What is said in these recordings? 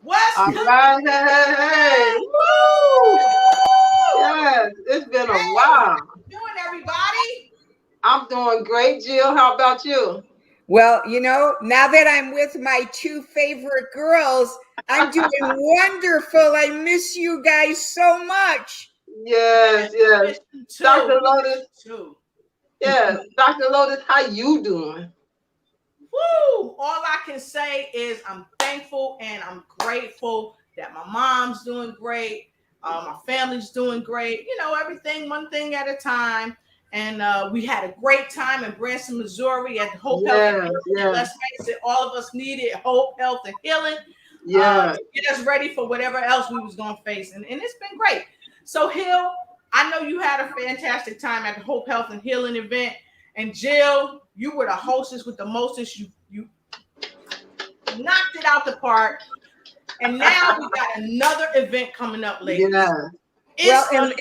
What's All good? right, hey. Woo! Yes, it's been a while. How you doing, everybody? I'm doing great, Jill. How about you? Well, now that I'm with my two favorite girls, I'm doing wonderful. I miss you guys so much. Yes, yes. Dr. Lotus. Too. Yes, Dr. Lotus, how you doing? Woo! All I can say is I'm thankful and I'm grateful that my mom's doing great. My family's doing great. Everything one thing at a time. And we had a great time in Branson, Missouri at Hope Health and Healing. Yes. Let's face it, all of us needed hope, health, and healing Yeah. to get us ready for whatever else we was going to face. And it's been great. So, Hill, I know you had a fantastic time at the Hope Health and Healing event. And Jill, you were the hostess with the mostest. You knocked it out the park. And now we got another event coming up later. Yeah. And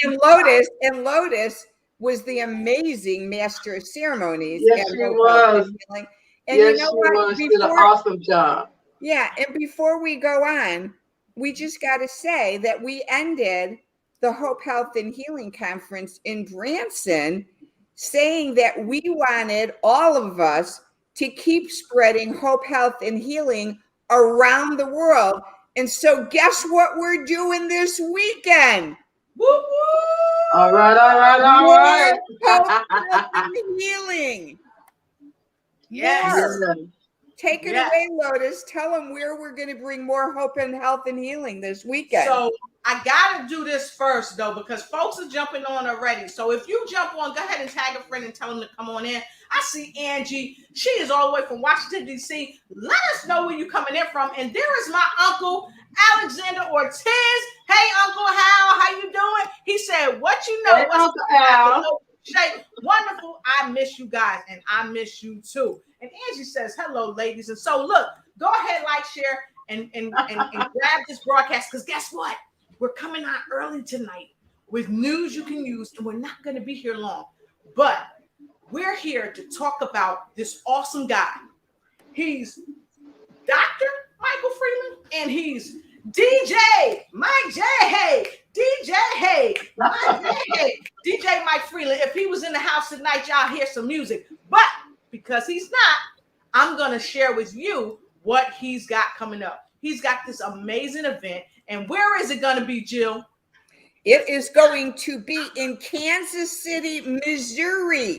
Lotus was the amazing master of ceremonies. Yes, she was. And yes, you know what? She did an awesome job. Yeah, and before we go on, we just got to say that we ended the Hope Health and Healing Conference in Branson saying that we wanted all of us to keep spreading hope, health, and healing around the world. And so guess what we're doing this weekend? Woo woo! All right. Hope, health, and healing. Yes. Take it away, Lotus. Tell them where we're going to bring more hope and health and healing this weekend. So I got to do this first, though, because folks are jumping on already. So if you jump on, go ahead and tag a friend and tell them to come on in. I see Angie. She is all the way from Washington, D.C. Let us know where you're coming in from. And there is my uncle, Alexander Ortiz. Hey, Uncle Hal, how you doing? He said, what you know? Hey, Uncle Hal. Wonderful. I miss you guys, and I miss you too. And Angie says, hello, ladies. And so, look, go ahead, like, share, and grab this broadcast, because guess what? We're coming on early tonight with news you can use, and we're not going to be here long. But we're here to talk about this awesome guy. He's Dr. Michael Freeland, and he's DJ Mike J. DJ Mike Freeland. If he was in the house tonight, y'all hear some music. But because he's not, I'm going to share with you what he's got coming up. He's got this amazing event. And where is it going to be, Jill? It is going to be in Kansas City, Missouri.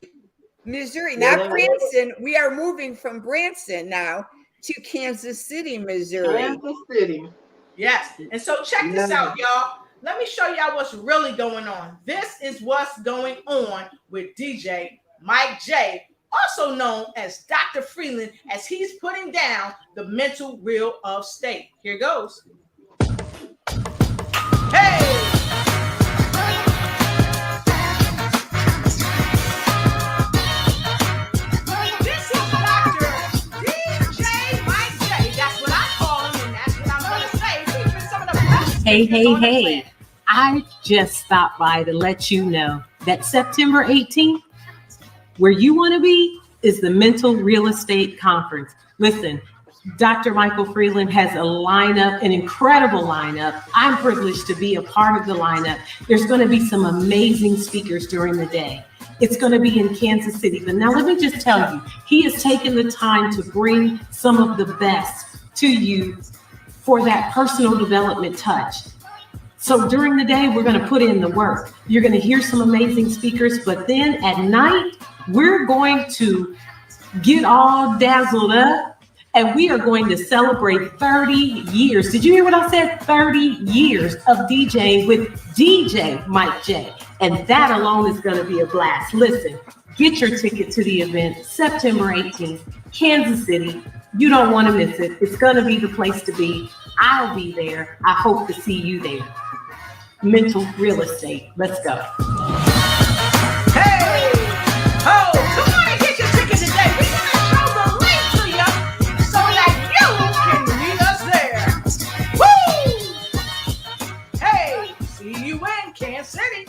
Not Branson. We are moving from Branson now to Kansas City, Missouri. Kansas City. Yes. And so check this out, y'all. Let me show y'all what's really going on. This is what's going on with DJ Mike J., also known as Dr. Freeland, as he's putting down the mental real estate. Here goes. Hey! This is Dr. DJ Mike J. That's what I call him, and that's what I'm going to say. Featuring some of the best. Hey. I just stopped by to let you know that September 18th, where you want to be, is the Mental Real Estate Conference. Listen, Dr. Michael Freeland has a lineup, an incredible lineup. I'm privileged to be a part of the lineup. There's going to be some amazing speakers during the day. It's going to be in Kansas City. But now let me just tell you, he has taken the time to bring some of the best to you for that personal development touch. So during the day, we're going to put in the work. You're going to hear some amazing speakers, but then at night, we're going to get all dazzled up and we are going to celebrate 30 years. Did you hear what I said? 30 years of DJing with DJ Mike J. And that alone is going to be a blast. Listen, get your ticket to the event, September 18th, Kansas City. You don't want to miss it. It's going to be the place to be. I'll be there. I hope to see you there. Mental real estate. Let's go. Hey! Oh, come on and get your ticket today. We're going to show the link to you so that you can meet us there. Woo! Hey, see you in Kansas City.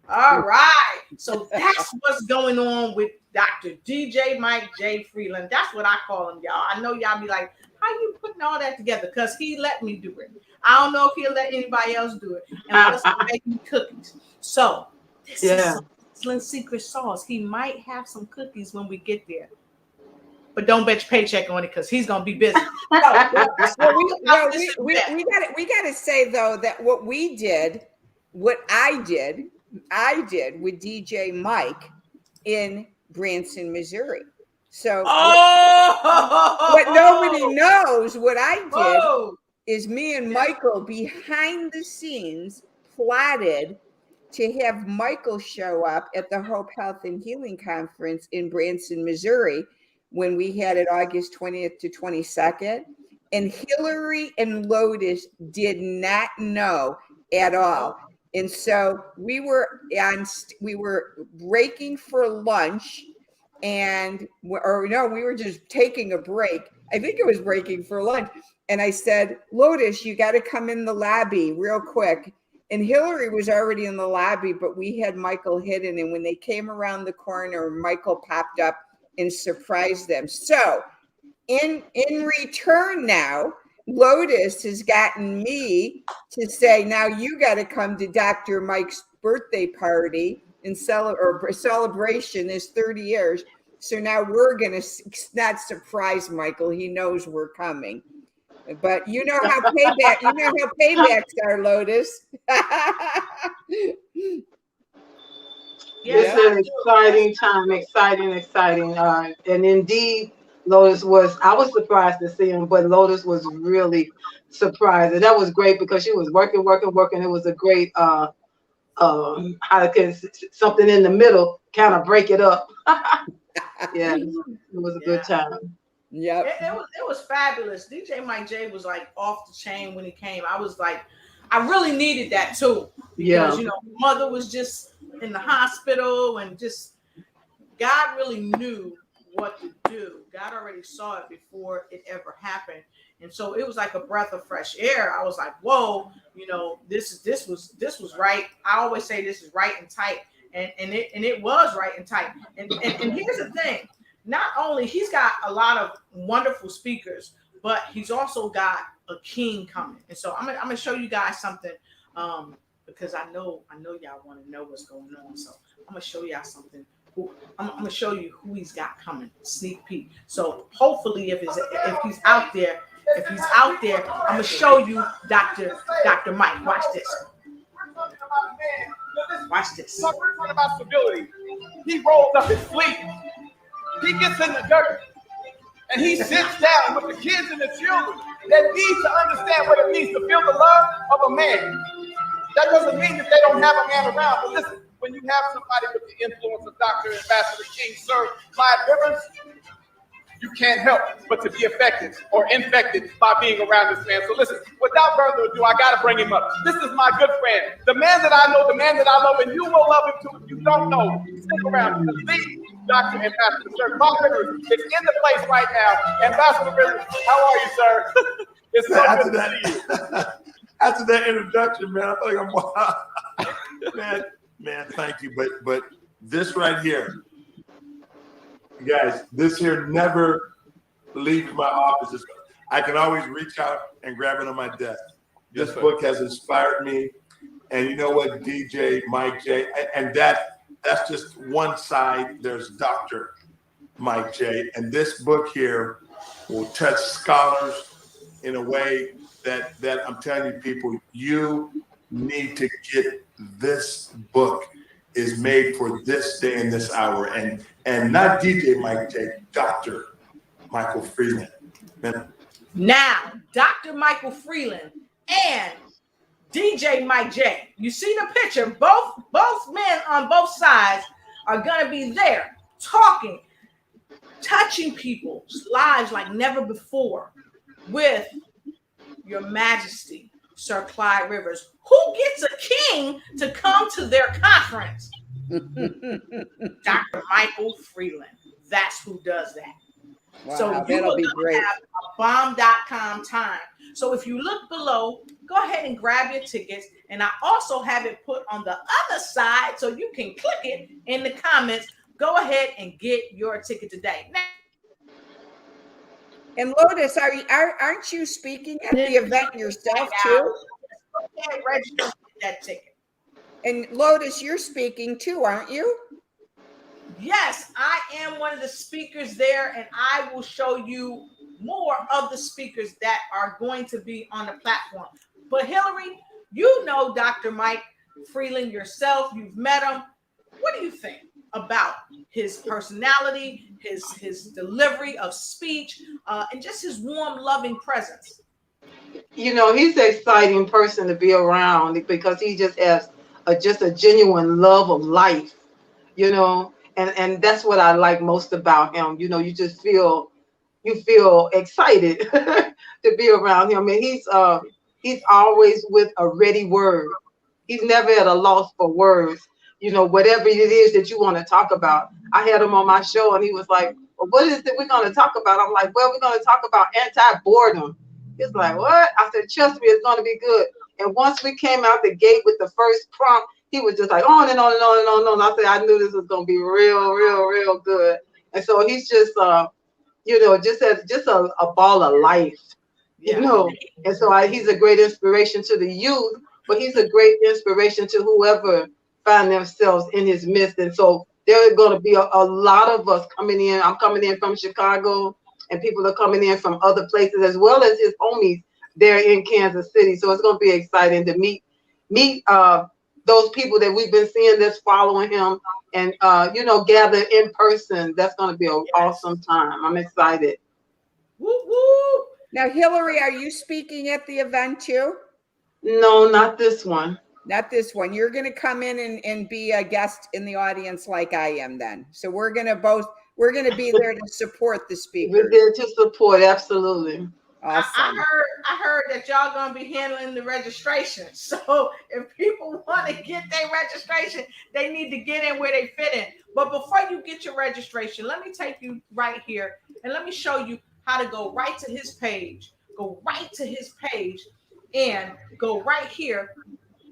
All right. So that's what's going on with Dr. DJ Mike J. Freeland. That's what I call him, y'all. I know y'all be like, how you putting all that together? Because he let me do it. I don't know if he'll let anybody else do it. And plus, he make me cookies. So this is some excellent secret sauce. He might have some cookies when we get there. But don't bet your paycheck on it because he's gonna be busy. we got to say though that what I did with DJ Mike in Branson, Missouri. So what nobody knows, what I did is me and Michael behind the scenes plotted to have Michael show up at the Hope Health and Healing Conference in Branson, Missouri, when we had it August 20th to 22nd. And Hillary and Lotus did not know at all. And so we were breaking for lunch we were just taking a break. I think it was breaking for lunch. And I said, Lotus, you got to come in the lobby real quick. And Hillary was already in the lobby, but we had Michael hidden. And when they came around the corner, Michael popped up and surprised them. So in return now, Lotus has gotten me to say, now you got to come to Dr. Mike's birthday party and celebration is 30 years. So now we're going to not surprise Michael. He knows we're coming. But you know how paybacks are, Lotus. It's an exciting time, exciting. And indeed, Lotus I was surprised to see him, but Lotus was really surprised. And that was great because she was working. It was a great, something in the middle, kind of break it up. Yeah, it was a good time. Yeah, it was fabulous. DJ Mike J was like off the chain when he came. I was like, I really needed that too. Because, mother was just in the hospital and just God really knew what to do. God already saw it before it ever happened. And so it was like a breath of fresh air. I was like, whoa, this was right. I always say this is right and tight. And it was right and tight. And here's the thing. Not only he's got a lot of wonderful speakers, but he's also got a king coming. And so I'm gonna show you guys something because I know y'all want to know what's going on. So I'm gonna show y'all something. I'm gonna show you who he's got coming. Sneak peek. So hopefully, if he's out there, I'm gonna show you Dr. Mike. Watch this. Watch this. We're talking about stability. He rolls up his sleeve. He gets in the dirt and he sits down with the kids and the children that need to understand what it means to feel the love of a man. That doesn't mean that they don't have a man around. But listen, when you have somebody with the influence of Dr. Ambassador King, Sir Clyde Rivers, you can't help but to be affected or infected by being around this man. So listen, without further ado, I got to bring him up. This is my good friend, the man that I know, the man that I love, and you will love him too. If you don't know, stick around. The Dr. Ambassador Sir Clyde Rivers is in the place right now. Ambassador Rivers, how are you, sir? It's so good to see you. After that introduction, man, I feel like I'm man, thank you. But this right here, guys, this here never leaves my office. I can always reach out and grab it on my desk. This book has inspired me. And you know what, DJ Mike J, and that's just one side. There's Dr. Mike J. And this book here will touch scholars in a way that I'm telling you, people, you need to get this book. Is made for this day and this hour, and not DJ Mike J, Dr. Michael Freeland. Now, Dr. Michael Freeland and DJ Mike J. You see the picture? Both men on both sides are gonna be there talking, touching people's lives like never before with Your Majesty, Sir Clyde Rivers. Who gets a king to come to their conference? Dr. Michael Freeland. That's who does that. Wow, so you that'll be great. Have a bomb.com time. So if you look below, go ahead and grab your tickets. And I also have it put on the other side so you can click it in the comments. go ahead and get your ticket today. Now, And Lotus, aren't you speaking at the event yourself too? register to get that ticket. And Lotus, you're speaking too, aren't you? Yes, I am one of the speakers there, and I will show you more of the speakers that are going to be on the platform. But Hillary, you know Dr. Mike Freeland yourself. You've met him. What do you think about his personality, his delivery of speech, and just his warm, loving presence? You know, he's an exciting person to be around because he just has just a genuine love of life, you know, and that's what I like most about him. You know, you just feel excited to be around him. And he's always with a ready word. He's never at a loss for words. You know, whatever it is that you want to talk about. I had him on my show and he was like, well, what is it we're going to talk about? I'm like, well, we're going to talk about anti-boredom. He's like, what? I said, trust me, it's going to be good. And once we came out the gate with the first prompt, he was just like on and on and on and on and on. I said, I knew this was going to be real good. And so he's just, you know, just a ball of life, you know. And so he's a great inspiration to the youth, but he's a great inspiration to whoever find themselves in his midst. And so there are going to be a lot of us coming in. I'm coming in from Chicago, and people are coming in from other places, as well as his homies there in Kansas City. So it's going to be exciting to meet those people that we've been seeing that's following him, and you know, gather in person. That's going to be an awesome time. I'm excited. Woo woo. Now, Hillary, are you speaking at the event too? No, not this one. Not this one. You're going to come in and be a guest in the audience like I am then. So we're going to be there to support the speaker. We're there to support, absolutely. Awesome. I heard that y'all gonna be handling the registration. So if people want to get their registration, they need to get in where they fit in. But before you get your registration, let me take you right here and let me show you how to go right to his page. Go right to his page and go right here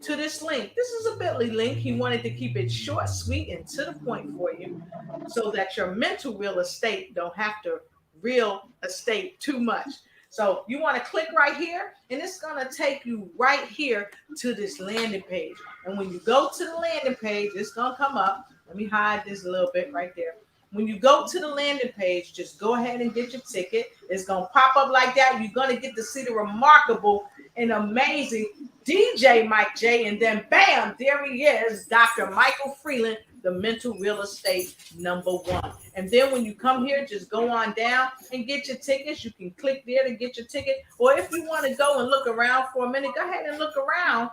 to this link. This is a bit.ly link. He wanted to keep it short, sweet, and to the point for you so that your mental real estate don't have to real estate too much. So you want to click right here, and it's going to take you right here to this landing page. And when you go to the landing page, it's going to come up. Let me hide this a little bit right there. When you go to the landing page, just go ahead and get your ticket. It's going to pop up like that. You're going to get to see the remarkable and amazing DJ Mike J. And then bam, there he is, Dr. Michael Freeland, the mental real estate #1. And then when you come here, just go on down and get your tickets. You can click there to get your ticket. Or if you want to go and look around for a minute, go ahead and look around.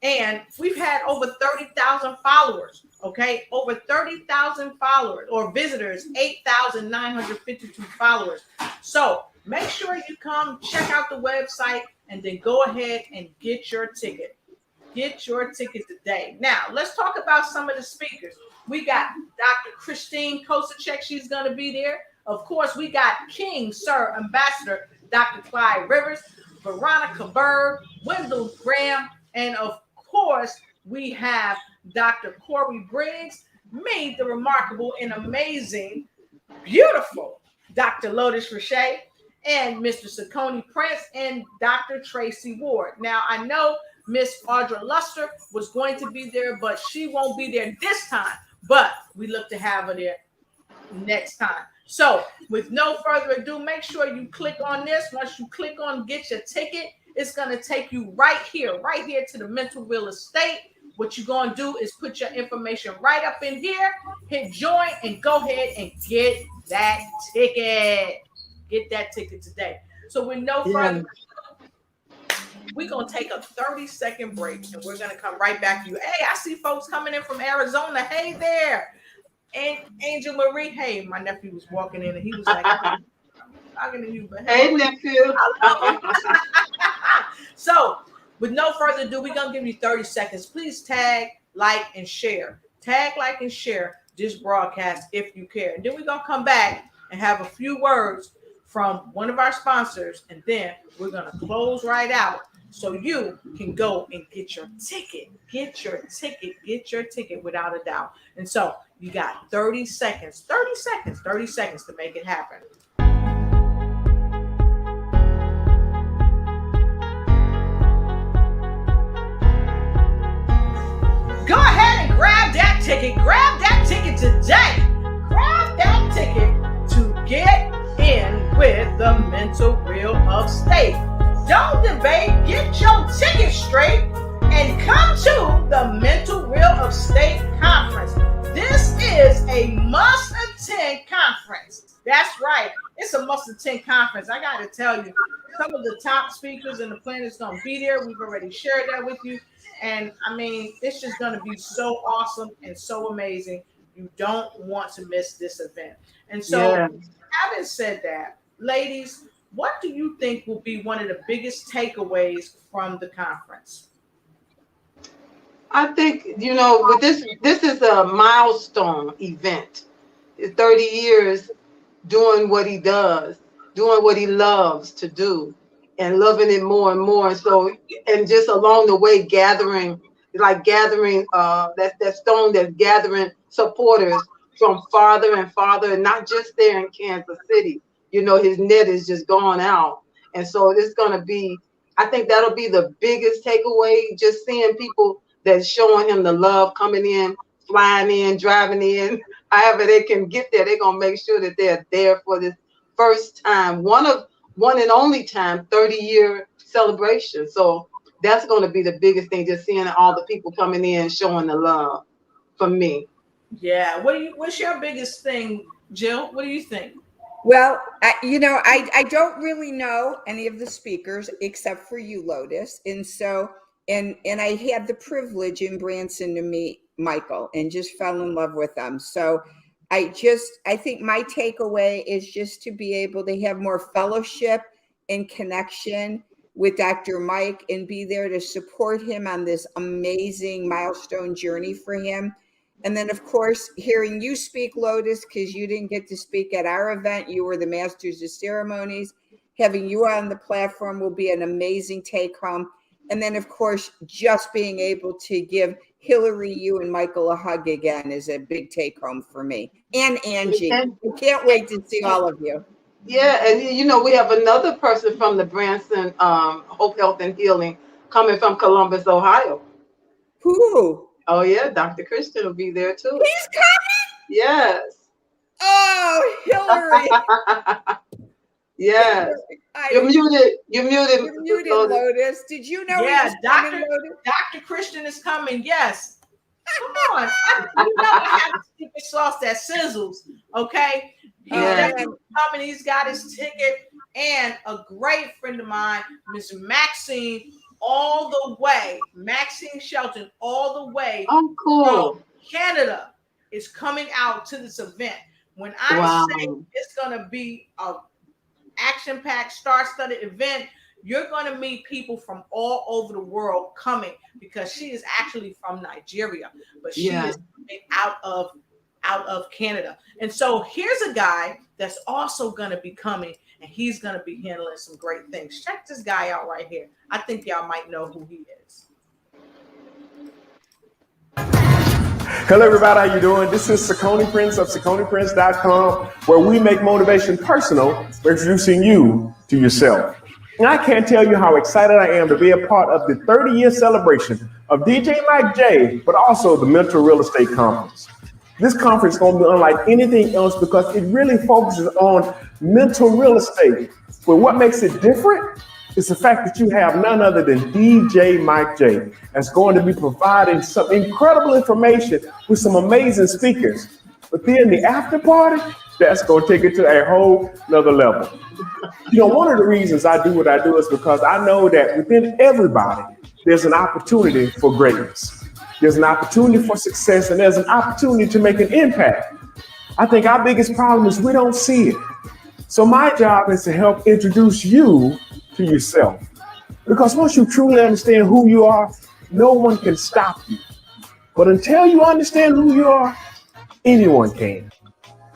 And we've had over 30,000 followers, okay? Over 30,000 followers or visitors, 8,952 followers. So make sure you come check out the website and then go ahead and get your ticket. Get your ticket today. Now, let's talk about some of the speakers. We got Dr. Christine Kosacek. She's going to be there. Of course, we got King, Sir, Ambassador, Dr. Clyde Rivers, Veronica Bird, Wendell Graham, and of course, we have Dr. Corey Briggs, me, the remarkable and amazing, beautiful Dr. Lotus RIche, and Mr. Saccone Prince, and Dr. Tracy Ward. Now, I know Miss Audra Luster was going to be there, but she won't be there this time. But we look to have her there next time. So with no further ado, make sure you click on this. Once you click on get your ticket, it's going to take you right here to the mental real estate. What you're going to do is put your information right up in here, hit join, and go ahead and get that ticket. Get that ticket today. So with no further ado, we're going to take a 30-second break, and we're going to come right back to you. Hey, I see folks coming in from Arizona. Hey there. And Angel Marie. Hey, my nephew was walking in, and he was like, I'm talking to you. But hey nephew. I love him. So, with no further ado, we're going to give you 30 seconds. Please tag, like, and share. Tag, like, and share this broadcast if you care. And then we're going to come back and have a few words from one of our sponsors, and then we're going to close right out so you can go and get your ticket. Get your ticket without a doubt. And so You got 30 seconds to make it happen. Go ahead and grab that ticket. Grab that ticket today. Grab that ticket to get in with the mental real estate. Don't debate. Get your ticket straight and come to the Mental Real Estate Conference. This is a must-attend conference. That's right. It's a must-attend conference. I got to tell you, some of the top speakers and the planners going to be there. We've already shared that with you. And I mean, it's just going to be so awesome and so amazing. You don't want to miss this event. And so, having said that, ladies, what do you think will be one of the biggest takeaways from the conference? I think, with this is a milestone event. 30 years doing what he does, doing what he loves to do, and loving it more and more. So, and just along the way, gathering that stone that's gathering supporters from farther and farther, and not just there in Kansas City. His net is just gone out. And so it's going to be, I think that'll be the biggest takeaway, just seeing people that's showing him the love, coming in, flying in, driving in, however they can get there. They're going to make sure that they're there for this first time, one and only time, 30-year celebration. So that's going to be the biggest thing, just seeing all the people coming in, showing the love for me. Yeah. What's your biggest thing, Jill? What do you think? Well, I don't really know any of the speakers except for you, Lotus. And so, and I had the privilege in Branson to meet Michael and just fell in love with him. So I think my takeaway is just to be able to have more fellowship and connection with Dr. Mike and be there to support him on this amazing milestone journey for him. And then, of course, hearing you speak, Lotus, because you didn't get to speak at our event. You were the Masters of Ceremonies. Having you on the platform will be an amazing take home. And then, of course, just being able to give Hillary, you, and Michael a hug again is a big take home for me. And Angie. I can't wait to see all of you. Yeah, and we have another person from the Branson Hope, Health, and Healing coming from Columbus, Ohio. Who? Oh, yeah, Dr. Christian will be there too. He's coming? Yes. Oh, Hillary. Yes. You're muted, Lotus. Did you know? Yeah, Dr. Christian is coming. Yes. Come on. I have the secret sauce that sizzles. Okay. He's coming. He's got his ticket. And a great friend of mine, Miss Maxine, all the way, Maxine Shelton, all the way from Canada is coming out to this event. When I say it's going to be a action-packed, star-studded event, you're going to meet people from all over the world coming, because she is actually from Nigeria, but she is coming out of Canada. And so here's a guy that's also going to be coming, and he's going to be handling some great things. Check this guy out right here. I think y'all might know who he is. Hello, everybody. How you doing? This is Sakoni Prince of SakoniPrince.com, where we make motivation personal by introducing you to yourself. And I can't tell you how excited I am to be a part of the 30-year celebration of DJ Mike J, but also the Mental Real Estate Conference. This conference is going to be unlike anything else because it really focuses on mental real estate. But what makes it different is the fact that you have none other than DJ Mike J that's going to be providing some incredible information with some amazing speakers. But then the after party, that's going to take it to a whole nother level. One of the reasons I do what I do is because I know that within everybody, there's an opportunity for greatness. There's an opportunity for success, and there's an opportunity to make an impact. I think our biggest problem is we don't see it. So my job is to help introduce you to yourself. Because once you truly understand who you are, no one can stop you. But until you understand who you are, anyone can.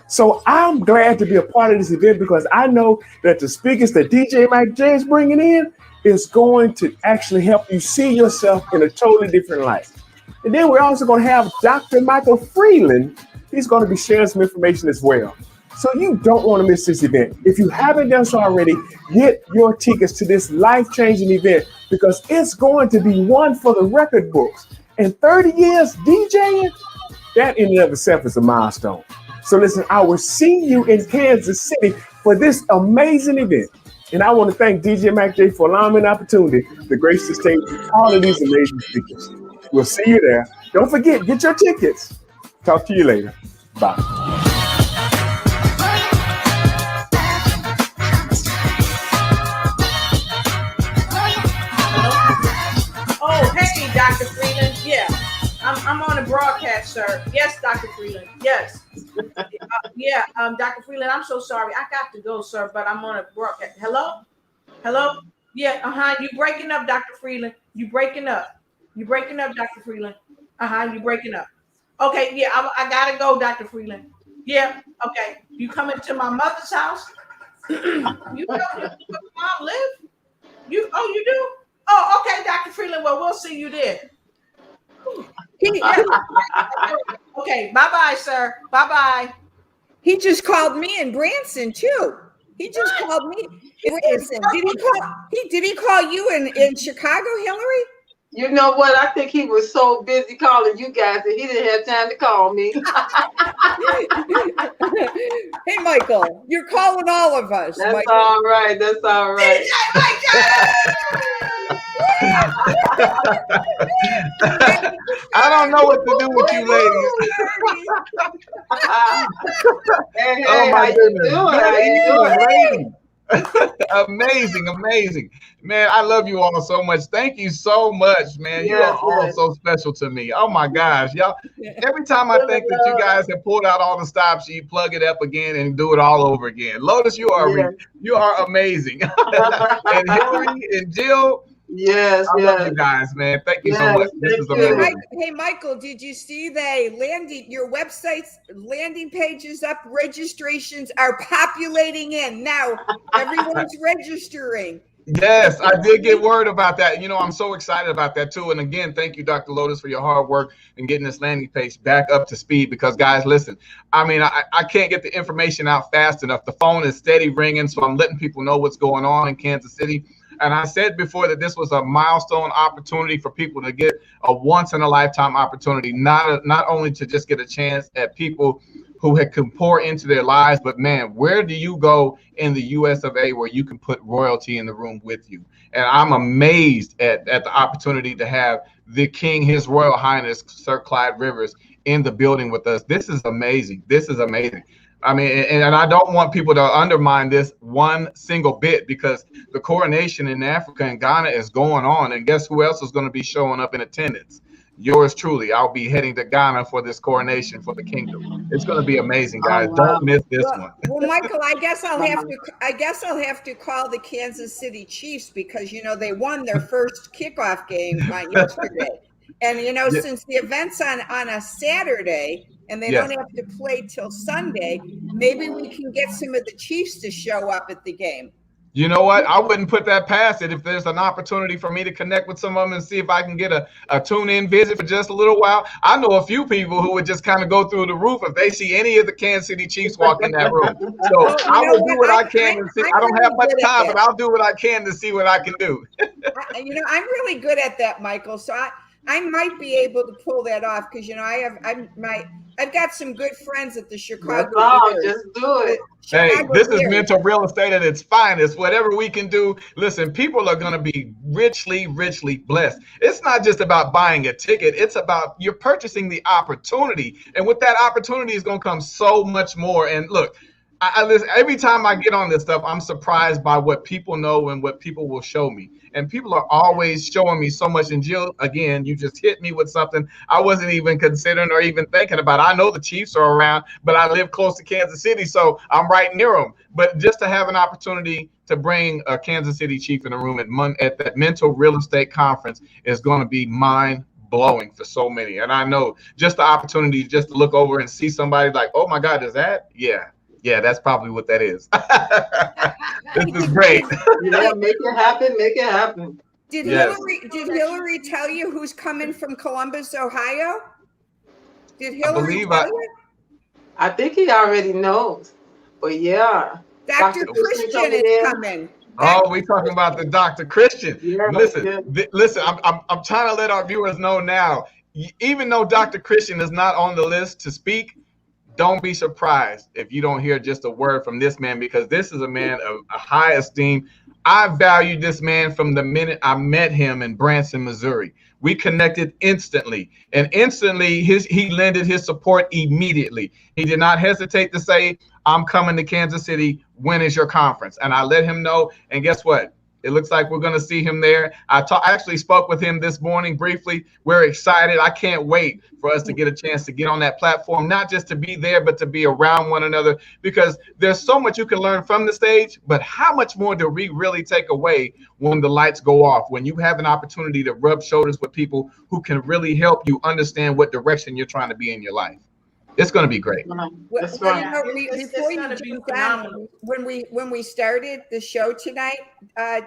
So I'm glad to be a part of this event because I know that the speakers that DJ Mike J is bringing in is going to actually help you see yourself in a totally different light. And then we're also going to have Dr. Michael Freeland He's going to be sharing some information as well. So you don't want to miss this event. If you haven't done so already, get your tickets to this life-changing event because it's going to be one for the record books. And 30 years DJing, that in and of itself is a milestone. So listen, I will see you in Kansas City for this amazing event. And I want to thank DJ Mac J for allowing me an opportunity to grace the stage with all of these amazing speakers. We'll see you there. Don't forget, get your tickets. Talk to you later. Bye. Oh, hey, Dr. Freeland. Yeah, I'm on the broadcast, sir. Yes, Dr. Freeland. Yes. Dr. Freeland, I'm so sorry. I got to go, sir, but I'm on a broadcast. Hello? Hello? Yeah, you breaking up, Dr. Freeland. You breaking up. You breaking up, Dr. Freeland. You breaking up. Okay, yeah, I gotta go, Dr. Freeland. Yeah, okay. You coming to my mother's house? You know where mom live? You do? Oh, okay, Dr. Freeland. Well, we'll see you there. Okay, bye-bye, sir. Bye-bye. He just called me in Branson too. He just called me in Branson. Did he call you in Chicago, Hillary? You know what? I think he was so busy calling you guys that he didn't have time to call me. Hey, Michael, you're calling all of us. That's Michael. all right. That's all right. I don't know what to do with you ladies. Hey, Oh my how goodness. you doing? Amazing. Man, I love you all so much. Thank you so much, man. You are all so special to me. Oh my gosh. Y'all, every time I think that you guys have pulled out all the stops, you plug it up again and do it all over again. Lotus, you are amazing. And Hillary and Jill. Yes, I love you guys, man. Thank you so much. This is amazing. Hey, Michael, did you see your website's landing pages up? Registrations are populating in now. Everyone's registering. Yes, I did get word about that. You know, I'm so excited about that too. And again, thank you, Dr. Lotus, for your hard work and getting this landing page back up to speed. Because guys, listen, I mean, I can't get the information out fast enough. The phone is steady ringing, so I'm letting people know what's going on in Kansas City. And I said before that this was a milestone opportunity for people to get a once-in-a-lifetime opportunity, not only to just get a chance at people who can pour into their lives, but man, where do you go in the US of A where you can put royalty in the room with you? And I'm amazed at the opportunity to have the King, His Royal Highness, Sir Clyde Rivers, in the building with us. This is amazing. This is amazing. I mean, and I don't want people to undermine this one single bit because the coronation in Africa and Ghana is going on. And guess who else is going to be showing up in attendance? Yours truly. I'll be heading to Ghana for this coronation for the kingdom. It's going to be amazing, guys. Don't miss this one. Well, Michael, I guess I'll have to call the Kansas City Chiefs because they won their first kickoff game on yesterday. And since the event's on a Saturday and they don't have to play till Sunday, maybe we can get some of the Chiefs to show up at the game. You know what? I wouldn't put that past it. If there's an opportunity for me to connect with some of them and see if I can get a tune-in visit for just a little while. I know a few people who would just kind of go through the roof if they see any of the Kansas City Chiefs walk in that room. So I will do what I can to see. I don't have much time, but I'll do what I can to see what I can do. I'm really good at that, Michael. So I might be able to pull that off because I've got some good friends at the Chicago. Just do it. Hey, this is mental real estate at its finest. Whatever we can do. Listen, people are going to be richly blessed. It's not just about buying a ticket. It's about you're purchasing the opportunity. And with that opportunity is going to come so much more. And look, I listen, every time I get on this stuff, I'm surprised by what people know and what people will show me. And people are always showing me so much. And Jill, again, you just hit me with something I wasn't even considering or even thinking about. I know the Chiefs are around, but I live close to Kansas City, so I'm right near them. But just to have an opportunity to bring a Kansas City Chief in the room at that mental real estate conference is going to be mind-blowing for so many. And I know just the opportunity just to look over and see somebody like, oh, my God, is that? Yeah, that's probably what that is. This is great. Yeah, make it happen. Did Hillary tell you who's coming from Columbus, Ohio? Did Hillary tell you? I think he already knows. But yeah. Dr. Christian Christian coming is in. coming. Oh, we talking about the Dr. Christian. Yeah, Listen, yeah. listen. I'm trying to let our viewers know now. Even though Dr. Christian is not on the list to speak, don't be surprised if you don't hear just a word from this man, because this is a man of a high esteem. I valued this man from the minute I met him in Branson, Missouri. We connected instantly, and instantly he lended his support immediately. He did not hesitate to say, I'm coming to Kansas City. When is your conference? And I let him know. And guess what? It looks like we're going to see him there. I actually spoke with him this morning briefly. We're excited. I can't wait for us to get a chance to get on that platform, not just to be there, but to be around one another, because there's so much you can learn from the stage. But how much more do we really take away when the lights go off, when you have an opportunity to rub shoulders with people who can really help you understand what direction you're trying to be in your life? It's going to be great. That's right. You know, It's before you gonna be jump phenomenal. down, when we started the show tonight,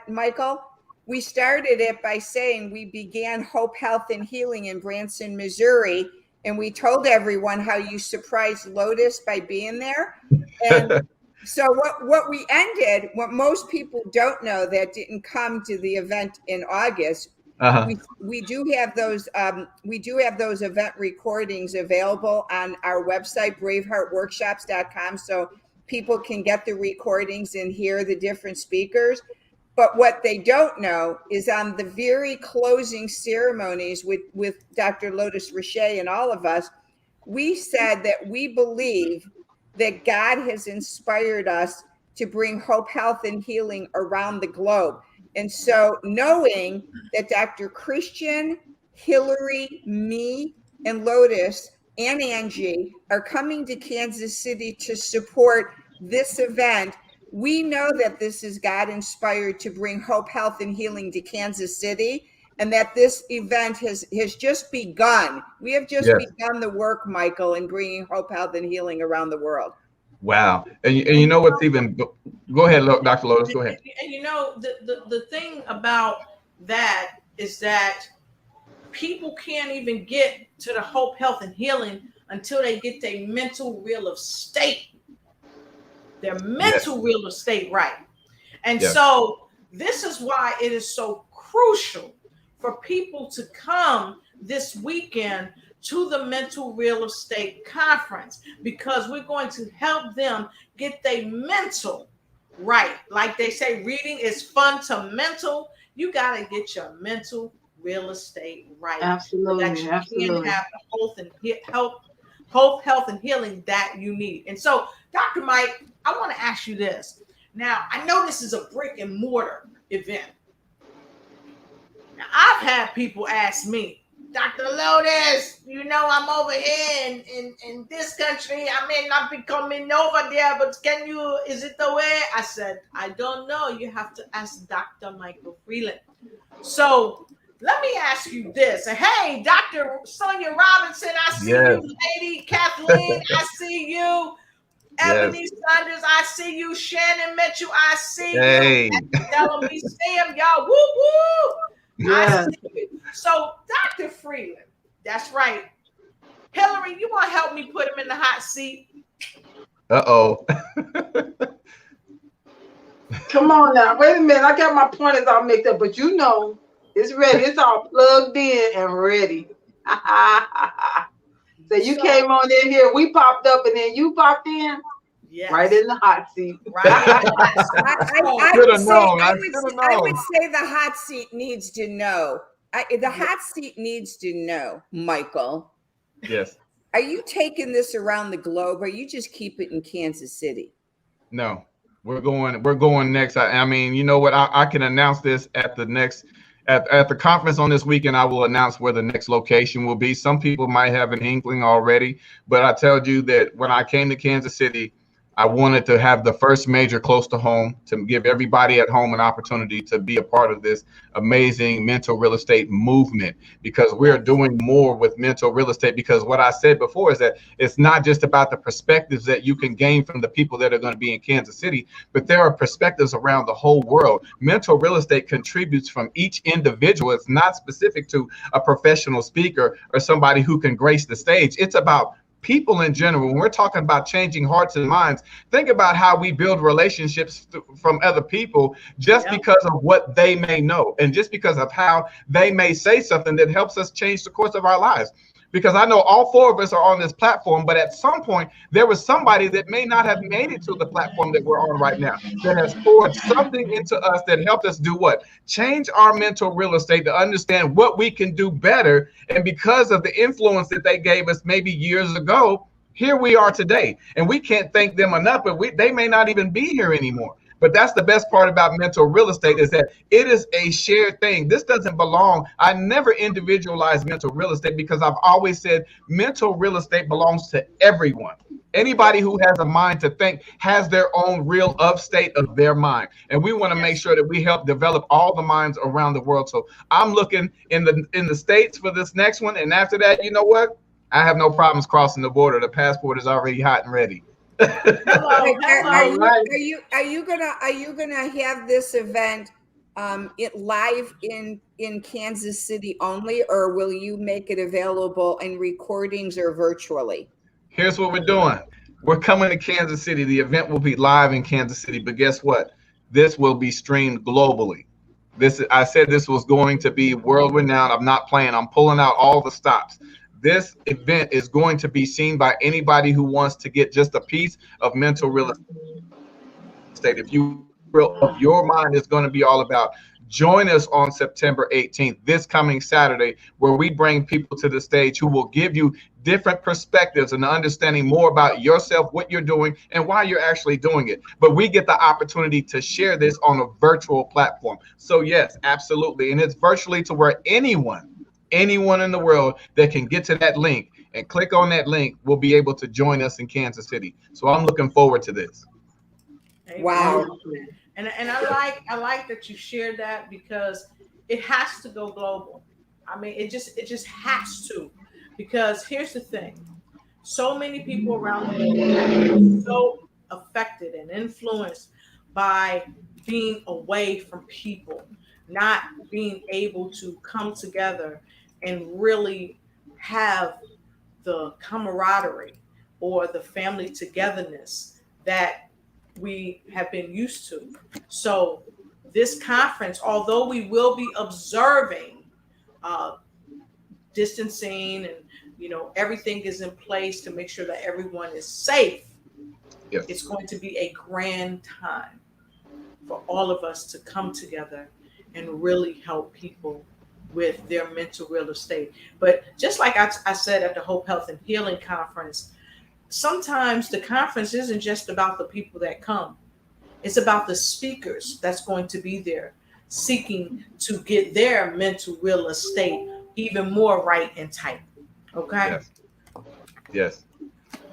Michael, we started it by saying we began Hope, Health, and Healing in Branson, Missouri, and we told everyone how you surprised Lotus by being there. And so what we ended, what most people don't know that didn't come to the event in August. We do have those event recordings available on our website, braveheartworkshops.com, so people can get the recordings and hear the different speakers. But what they don't know is on the very closing ceremonies with Dr. Lotus RIche and all of us, we said that we believe that God has inspired us to bring hope, health, and healing around the globe. And so knowing that Dr. Christian, Hillary, me, and Lotus and Angie are coming to Kansas City to support this event, we know that this is God inspired to bring hope, health, and healing to Kansas City, and that this event has just begun. We have just begun the work, Michael, in bringing hope, health, and healing around the world. Wow. And you know what's even, go ahead, Dr. Lotus, go ahead. And you know, the thing about that is that people can't even get to the hope, health, and healing until they get their mental real estate. Their mental real estate right. And so this is why it is so crucial for people to come this weekend to the Mental Real Estate Conference, because we're going to help them get their mental right. Like they say, reading is fundamental. You got to get your mental real estate right. Absolutely. So that you can have the hope, health, and healing that you need. And so, Dr. Mike, I want to ask you this. Now, I know this is a brick and mortar event. Now, I've had people ask me, Dr. Lotus, you know, I'm over here in this country. I may not be coming over there, but is it the way? I said, I don't know. You have to ask Dr. Michael Freeland. So let me ask you this. And hey, Dr. Sonia Robinson, I see you. Lady Kathleen, I see you. Ebony Sanders, I see you. Shannon Mitchell, I see you. Telling me, Sam, y'all, woo woo. I see you. So, Dr. Freeland, that's right. Hillary, you want to help me put him in the hot seat? Uh-oh. Come on now. Wait a minute. I got my pointers all mixed up, but you know, it's ready. It's all plugged in and ready. So you came on in here, we popped up, and then you popped in. Yes. Right in the hot seat. Right. I would say the hot seat needs to know. The hot seat needs to know, Michael. Yes. Are you taking this around the globe, or you just keep it in Kansas City? No, we're going next. I mean, you know what? I can announce this at the next. At the conference on this weekend, I will announce where the next location will be. Some people might have an inkling already, but I told you that when I came to Kansas City, I wanted to have the first major close to home to give everybody at home an opportunity to be a part of this amazing mental real estate movement, because we're doing more with mental real estate. Because what I said before is that it's not just about the perspectives that you can gain from the people that are going to be in Kansas City, but there are perspectives around the whole world. Mental real estate contributes from each individual. It's not specific to a professional speaker or somebody who can grace the stage. It's about people in general, when we're talking about changing hearts and minds, think about how we build relationships from other people just because of what they may know and just because of how they may say something that helps us change the course of our lives. Because I know all four of us are on this platform, but at some point there was somebody that may not have made it to the platform that we're on right now, that has poured something into us that helped us do what? Change our mental real estate to understand what we can do better. And because of the influence that they gave us maybe years ago, here we are today. And we can't thank them enough, but they may not even be here anymore. But that's the best part about mental real estate, is that it is a shared thing. This doesn't belong. I never individualize mental real estate because I've always said mental real estate belongs to everyone. Anybody who has a mind to think has their own real state of their mind. And we want to make sure that we help develop all the minds around the world. So I'm looking in the States for this next one. And after that, you know what? I have no problems crossing the border. The passport is already hot and ready. Are you gonna have this event it live in Kansas City only, or will you make it available in recordings or virtually? Here's what we're doing. We're coming to Kansas City. The event will be live in Kansas City, but guess what? This will be streamed globally. I said this was going to be world renowned. I'm not playing. I'm pulling out all the stops. This event is going to be seen by anybody who wants to get just a piece of mental real estate. If your mind is going to be all about, join us on September 18th, this coming Saturday, where we bring people to the stage who will give you different perspectives and understanding more about yourself, what you're doing, and why you're actually doing it. But we get the opportunity to share this on a virtual platform. So yes, absolutely. And it's virtually to where anyone in the world that can get to that link and click on that link will be able to join us in Kansas City. So I'm looking forward to this. Wow. And I like that you shared that, because it has to go global. I mean, it just has to, because here's the thing. So many people around the world are so affected and influenced by being away from people, not being able to come together and really have the camaraderie or the family togetherness that we have been used to. So this conference, although we will be observing distancing and everything is in place to make sure that everyone is safe, yes, it's going to be a grand time for all of us to come together and really help people with their mental real estate. But just like I said at the Hope, Health, and Healing Conference, sometimes the conference isn't just about the people that come. It's about the speakers that's going to be there seeking to get their mental real estate even more right and tight. Okay? Yes.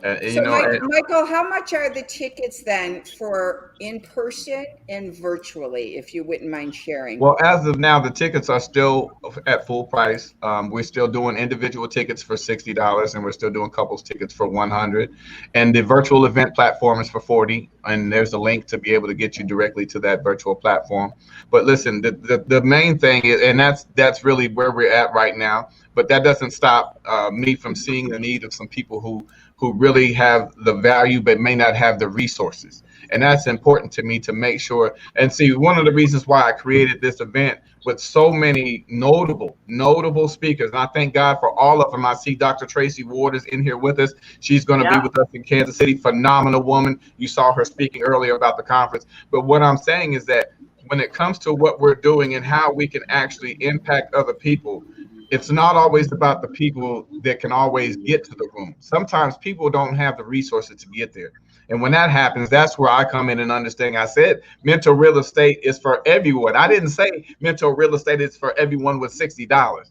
So Michael, how much are the tickets then for in person and virtually, if you wouldn't mind sharing? Well, as of now, the tickets are still at full price. We're still doing individual tickets for $60, and we're still doing couples tickets for $100. And the virtual event platform is for $40. And there's a link to be able to get you directly to that virtual platform. But listen, the main thing is, and that's really where we're at right now. But that doesn't stop me from seeing the need of some people who really have the value but may not have the resources. And that's important to me to make sure. And see, one of the reasons why I created this event with so many notable speakers, and I thank God for all of them. I see Dr. Tracy Ward is in here with us. She's going to be with us in Kansas City. Phenomenal woman. You saw her speaking earlier about the conference. But what I'm saying is that when it comes to what we're doing and how we can actually impact other people, it's not always about the people that can always get to the room. Sometimes people don't have the resources to get there. And when that happens, that's where I come in and understand. I said mental real estate is for everyone. I didn't say mental real estate is for everyone with $60.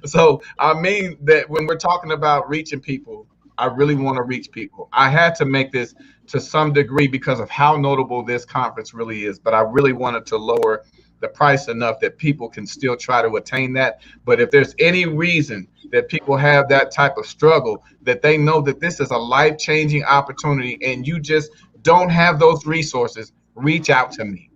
So I mean that when we're talking about reaching people, I really want to reach people. I had to make this to some degree because of how notable this conference really is, but I really wanted to lower the price enough that people can still try to attain that. But if there's any reason that people have that type of struggle, that they know that this is a life-changing opportunity and you just don't have those resources, reach out to me.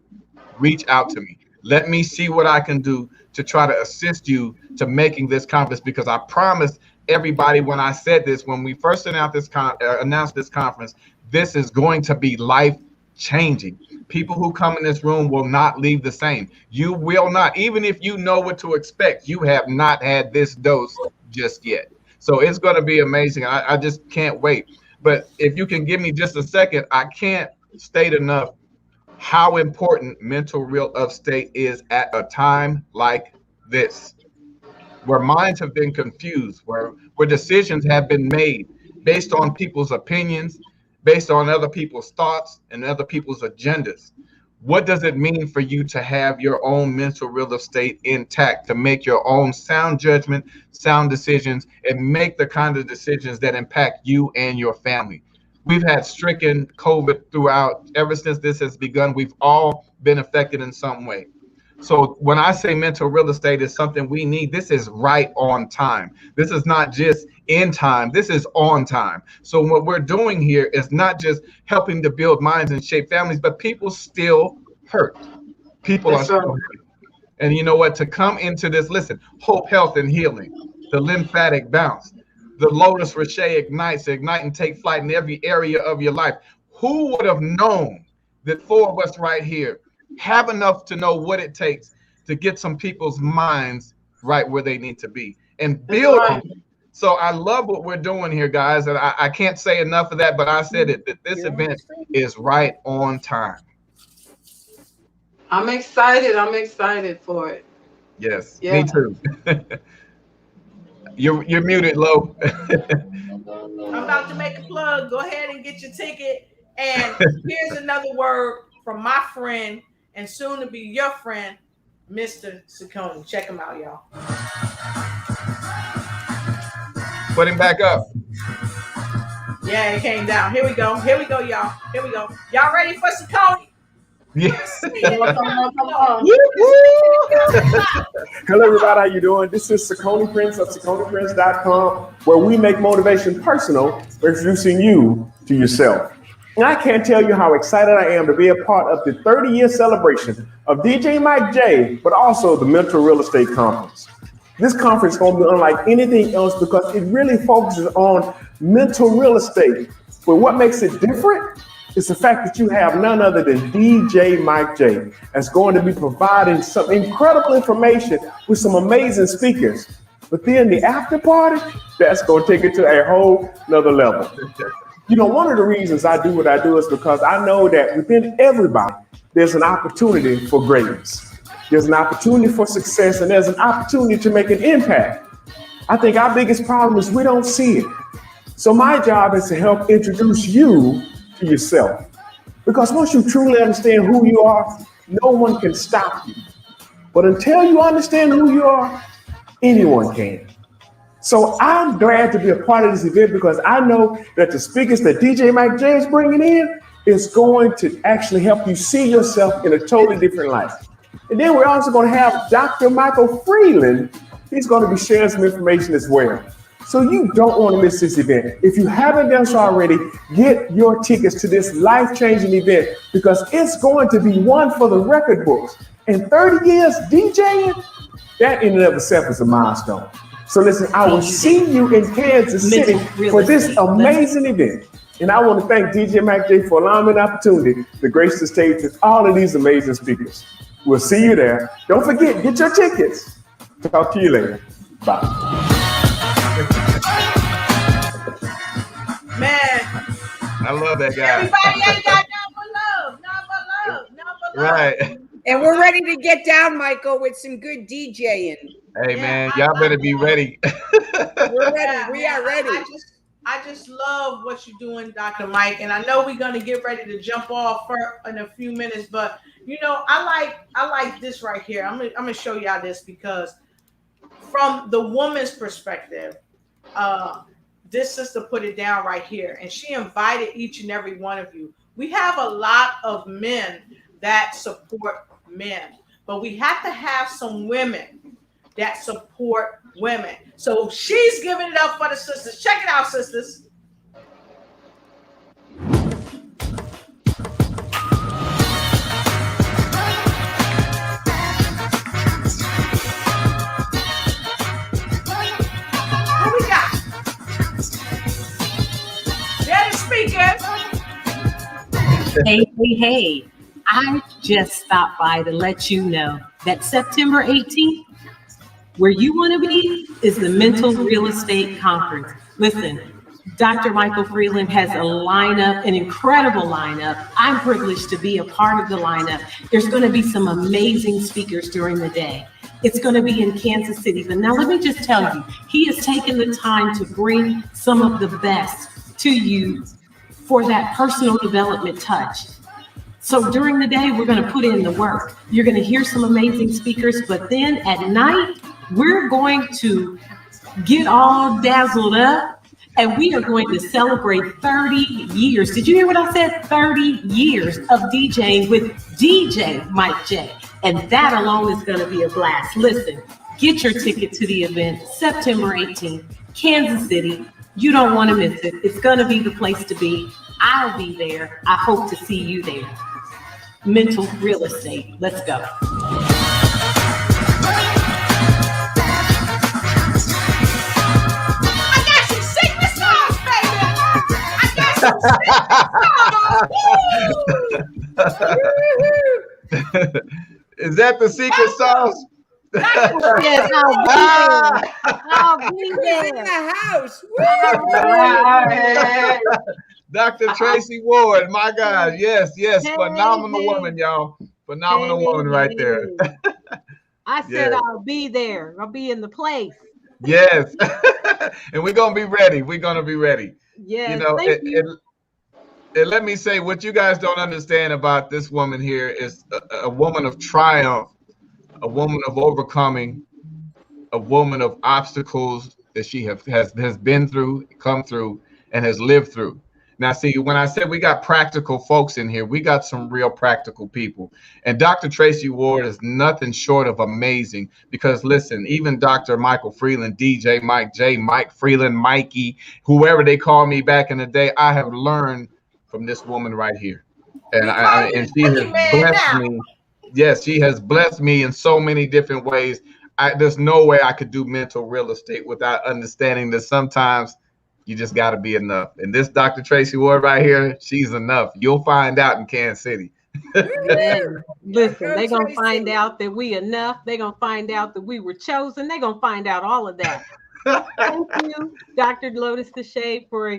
Reach out to me. Let me see what I can do to try to assist you to making this conference, because I promise everybody when I said this, when we first announced this conference, this is going to be life changing. People who come in this room will not leave the same. You will not, even if you know what to expect, you have not had this dose just yet. So it's going to be amazing. I just can't wait. But if you can give me just a second, I can't state enough how important mental real estate is at a time like this, where minds have been confused, where decisions have been made based on people's opinions, based on other people's thoughts and other people's agendas. What does it mean for you to have your own mental real estate intact, to make your own sound judgment, sound decisions, and make the kind of decisions that impact you and your family? We've had stricken COVID throughout. Ever since this has begun, we've all been affected in some way. So when I say mental real estate is something we need, this is right on time. This is not just in time, this is on time. So what we're doing here is not just helping to build minds and shape families, but people still hurt. People are still hurt. And you know what? To come into this, listen, hope, health, and healing, the lymphatic bounce, the Lotus RIche ignites, ignite and take flight in every area of your life. Who would have known that 4 of us right here have enough to know what it takes to get some people's minds right where they need to be and build them. So I love what we're doing here, guys. And I can't say enough of that, but I said it, that this event is right on time. I'm excited. I'm excited for it. Yes, me too. You're muted, Lo. I'm about to make a plug. Go ahead and get your ticket. And here's another word from my friend and soon to be your friend, Mr. Ciccone. Check him out, y'all. Put him back up. Yeah, it came down. Here we go. Here we go, y'all. Here we go. Y'all ready for Ciccone? Yes. Come on. Hello, everybody. How you doing? This is Ciccone Prince of CicconePrince.com, where we make motivation personal, introducing you to yourself. And I can't tell you how excited I am to be a part of the 30-year celebration of DJ Mike J, but also the Mental Real Estate Conference. This conference is going to be unlike anything else because it really focuses on mental real estate. But what makes it different is the fact that you have none other than DJ Mike J that's going to be providing some incredible information with some amazing speakers. But then the after party, that's going to take it to a whole nother level. You know, one of the reasons I do what I do is because I know that within everybody, there's an opportunity for greatness. There's an opportunity for success, and there's an opportunity to make an impact. I think our biggest problem is we don't see it. So my job is to help introduce you to yourself. Because once you truly understand who you are, no one can stop you. But until you understand who you are, anyone can. So I'm glad to be a part of this event because I know that the speakers that DJ Mike J is bringing in is going to actually help you see yourself in a totally different light. And then we're also going to have Dr. Michael Freeland. He's going to be sharing some information as well. So you don't want to miss this event. If you haven't done so already, get your tickets to this life-changing event because it's going to be one for the record books. And 30 years DJing, that in and of itself is a milestone. So listen, I will see you in Kansas City for this amazing event. And I want to thank DJ Mike J for allowing me the opportunity to grace the stage with all of these amazing speakers. We'll see you there. Don't forget, get your tickets. Talk to you later. Bye. Man. I love that guy. Everybody ain't got none but love. Right. And we're ready to get down, Michael, with some good DJing. Hey, man, y'all better be ready. We're ready. We are ready. I just love what you're doing, Dr. Mike. And I know we're going to get ready to jump off in a few minutes. But, you know, I like this right here. I'm gonna show y'all this because from the woman's perspective, this sister put it down right here. And she invited each and every one of you. We have a lot of men that support men. But we have to have some women that support women. So she's giving it up for the sisters. Check it out, sisters. What we got? Hey, I just stopped by to let you know that September 18th, where you want to be is the Mental Real Estate Conference. Listen, Dr. Michael Freeland has a lineup, an incredible lineup. I'm privileged to be a part of the lineup. There's going to be some amazing speakers during the day. It's going to be in Kansas City. But now let me just tell you, he has taken the time to bring some of the best to you for that personal development touch. So during the day, we're going to put in the work. You're going to hear some amazing speakers, but then at night, we're going to get all dazzled up and we are going to celebrate 30 years. Did you hear what I said? 30 years of DJing with DJ Mike J. And that alone is going to be a blast. Listen, get your ticket to the event, September 18th, Kansas City. You don't want to miss it. It's going to be the place to be. I'll be there. I hope to see you there. Mental real estate. Let's go. I got some secret sauce, baby. I got some secret sauce. Is that the secret sauce? Yes, I'll be there. In the house. Dr. Tracy Ward, my God. Yes, Hey, phenomenal hey. woman, y'all. Phenomenal woman right there. I said Yeah. I'll be there. I'll be in the place. Yes. And we're going to be ready. We're going to be ready. Yes, You know, thank you. and let me say, what you guys don't understand about this woman here is a woman of triumph, a woman of overcoming, a woman of obstacles that she has been through, come through, and has lived through. Now, see, when I said we got practical folks in here, we got some real practical people. And Dr. Tracy Ward is nothing short of amazing because, listen, even Dr. Michael Freeland, DJ Mike J, Mike Freeland, Mikey, whoever they call me back in the day, I have learned from this woman right here. And she has blessed me. Yes, she has blessed me in so many different ways. There's no way I could do mental real estate without understanding that sometimes you just got to be enough. And this Dr. Tracy Ward right here, she's enough. You'll find out in Kansas City. Listen, they're going to Tracy. find out that we enough. They're going to find out that we were chosen. They're going to find out all of that. Thank you, Dr. Lotus Deshay, for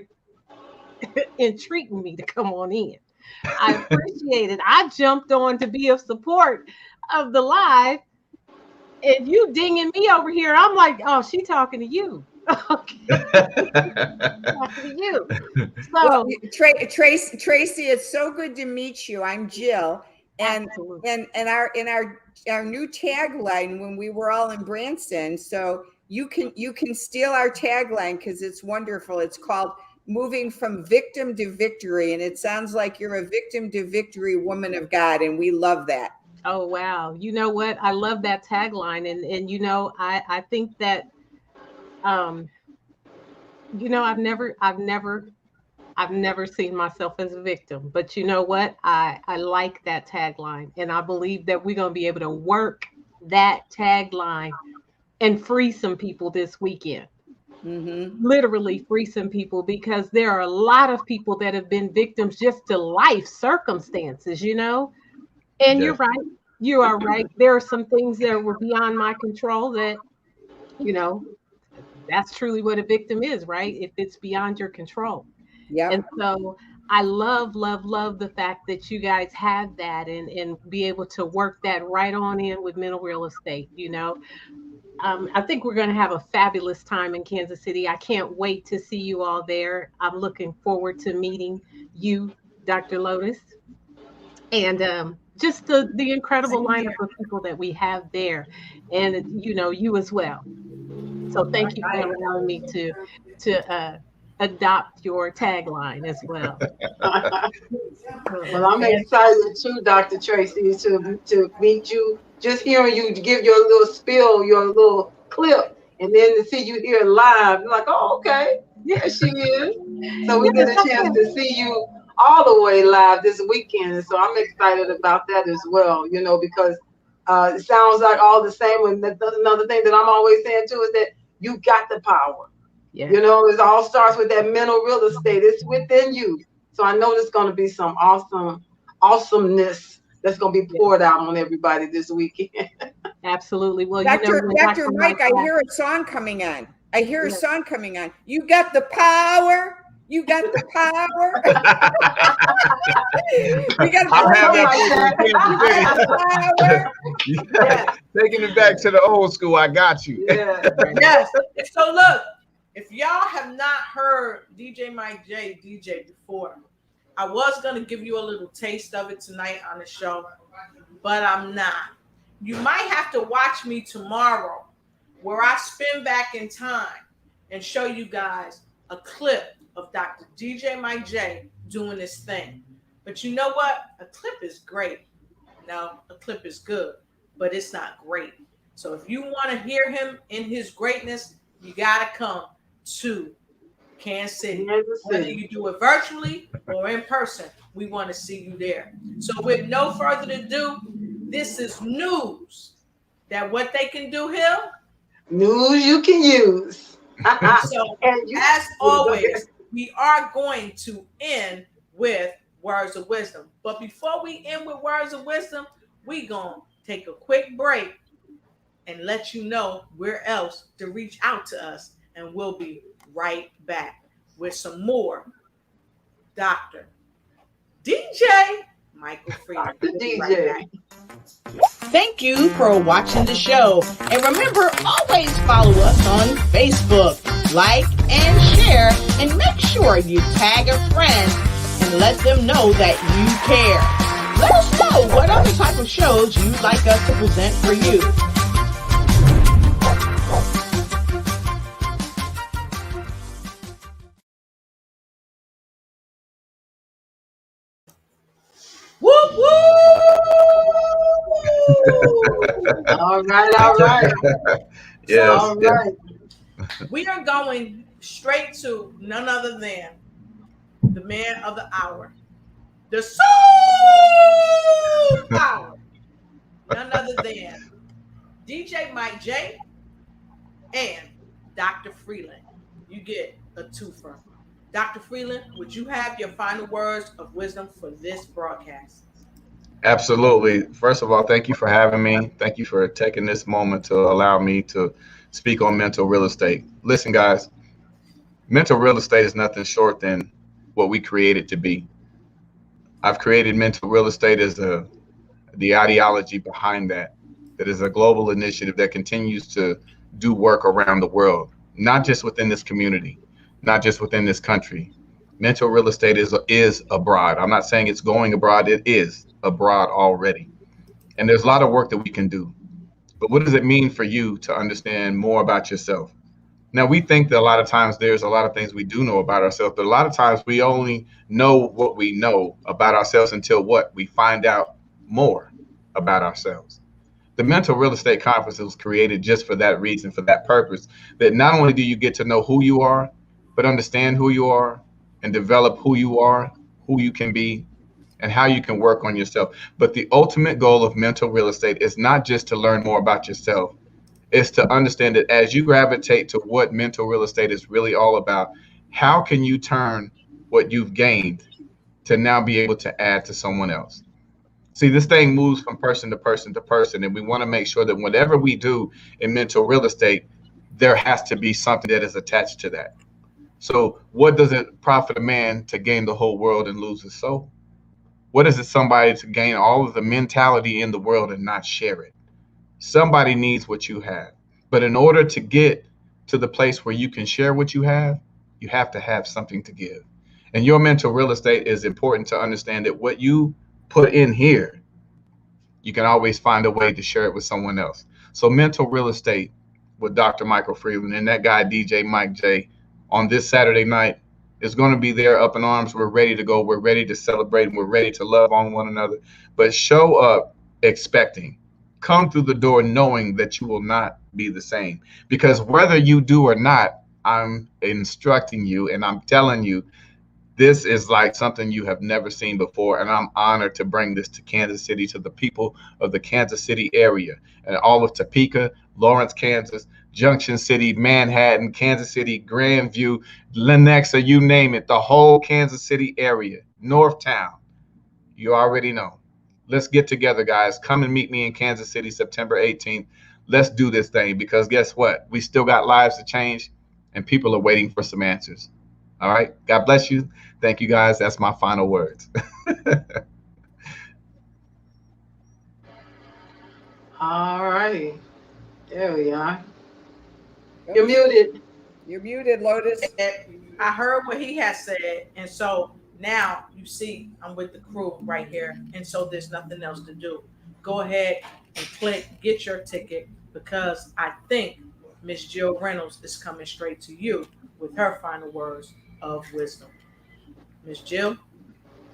entreating me to come on in. I appreciate it. I jumped on to be of support of the live, and you dinging me over here. I'm like, oh, she talking to you. Okay. Talking to you. So, Tracy, it's so good to meet you. I'm Jill, and absolutely. and our new tagline when we were all in Branson. So you can steal our tagline because it's wonderful. It's called "Moving from Victim to Victory," and it sounds like you're a victim to victory woman of God, and we love that. Oh wow! You know what? I love that tagline, and you know, I think that, you know, I've never seen myself as a victim, but you know what? I like that tagline, and I believe that we're gonna be able to work that tagline and free some people this weekend. Mm-hmm. Literally free some people, because there are a lot of people that have been victims just to life circumstances, you know. And Yes. you're right. You are right. There are some things that were beyond my control that, you know, that's truly what a victim is, right? If it's beyond your control. Yeah. And so I love the fact that you guys have that and be able to work that right on in with mental real estate, you know. I think we're going to have a fabulous time in Kansas City. I can't wait to see you all there. I'm looking forward to meeting you, Dr. Lotus, and just the incredible lineup of people that we have there, and you know, you as well. So thank you for allowing me to adopt your tagline as well. Well, I'm excited too, Dr. Tracy, to meet you. Just hearing you give your little spill, your little clip, and then to see you here live, I'm like, oh, okay, there she is. So we get a chance to see you all the way live this weekend, and so I'm excited about that as well. You know, because it sounds like all the same. And another thing that I'm always saying too is that you got the power. Yeah. You know, it all starts with that mental real estate. It's within you. So I know there's going to be some awesome awesomeness that's going to be poured out on everybody this weekend. Absolutely. Well, Dr. Mike, I hear a song coming on. I hear a song coming on. You got the power. You got the power. We got I'll have that. Yeah. Taking it back to the old school. I got you. Yeah. Yes. So look, if y'all have not heard DJ Mike J DJ before, I was going to give you a little taste of it tonight on the show, but I'm not. You might have to watch me tomorrow where I spin back in time and show you guys a clip of Dr. DJ Mike J doing this thing. But you know what? A clip is great. No, a clip is good, but it's not great. So if you want to hear him in his greatness, you got to come to Kansas City. Whether you do it virtually or in person, we want to see you there. So with no further ado, this is news that what they can do here. News you can use. So as always, we are going to end with words of wisdom. But before we end with words of wisdom, we gonna take a quick break and let you know where else to reach out to us. And we'll be right back with some more Dr. DJ Michael Freeman. DJ. Thank you for watching the show. And remember, always follow us on Facebook. Like and share, and make sure you tag a friend and let them know that you care. Let us know what other type of shows you'd like us to present for you. Whoop, whoop! All right. Yes. All right. We are going straight to none other than the man of the hour, the soul power, none other than DJ Mike J and Dr. Freeland. You get a twofer. Dr. Freeland, would you have your final words of wisdom for this broadcast? Absolutely. First of all, thank you for having me. Thank you for taking this moment to allow me to speak on mental real estate. Listen, guys, mental real estate is nothing short than what we created to be. I've created mental real estate as the ideology behind that is a global initiative that continues to do work around the world, not just within this community, not just within this country. Mental real estate is abroad. I'm not saying it's going abroad. It is abroad already. And there's a lot of work that we can do. But what does it mean for you to understand more about yourself? Now, we think that a lot of times there's a lot of things we do know about ourselves, but a lot of times we only know what we know about ourselves until what? We find out more about ourselves. The Mental Real Estate Conference was created just for that reason, for that purpose, that not only do you get to know who you are, but understand who you are and develop who you are, who you can be, and how you can work on yourself. But the ultimate goal of mental real estate is not just to learn more about yourself. It's to understand that as you gravitate to what mental real estate is really all about, how can you turn what you've gained to now be able to add to someone else? See, this thing moves from person to person to person, and we want to make sure that whatever we do in mental real estate, there has to be something that is attached to that. So what does it profit a man to gain the whole world and lose his soul? What is it somebody to gain all of the mentality in the world and not share it? Somebody needs what you have. But in order to get to the place where you can share what you have to have something to give. And your mental real estate is important to understand that what you put in here, you can always find a way to share it with someone else. So mental real estate with Dr. Michael Freeman and that guy, DJ Mike J, on this Saturday night is going to be there up in arms. We're ready to go. We're ready to celebrate and we're ready to love on one another. But show up expecting. Come through the door knowing that you will not be the same. Because whether you do or not, I'm instructing you and I'm telling you, this is like something you have never seen before. And I'm honored to bring this to Kansas City, to the people of the Kansas City area and all of Topeka, Lawrence, Kansas, Junction City, Manhattan, Kansas City, Grandview, Lenexa, you name it, the whole Kansas City area, Northtown. You already know. Let's get together, guys. Come and meet me in Kansas City, September 18th. Let's do this thing, because guess what? We still got lives to change, and people are waiting for some answers. All right. God bless you. Thank you, guys. That's my final words. All righty. There we are. You're muted. You're muted, Lotus. I heard what he has said, and so now you see I'm with the crew right here, and so there's nothing else to do. Go ahead and click get your ticket, because I think Miss Jill Reynolds is coming straight to you with her final words of wisdom. Miss Jill?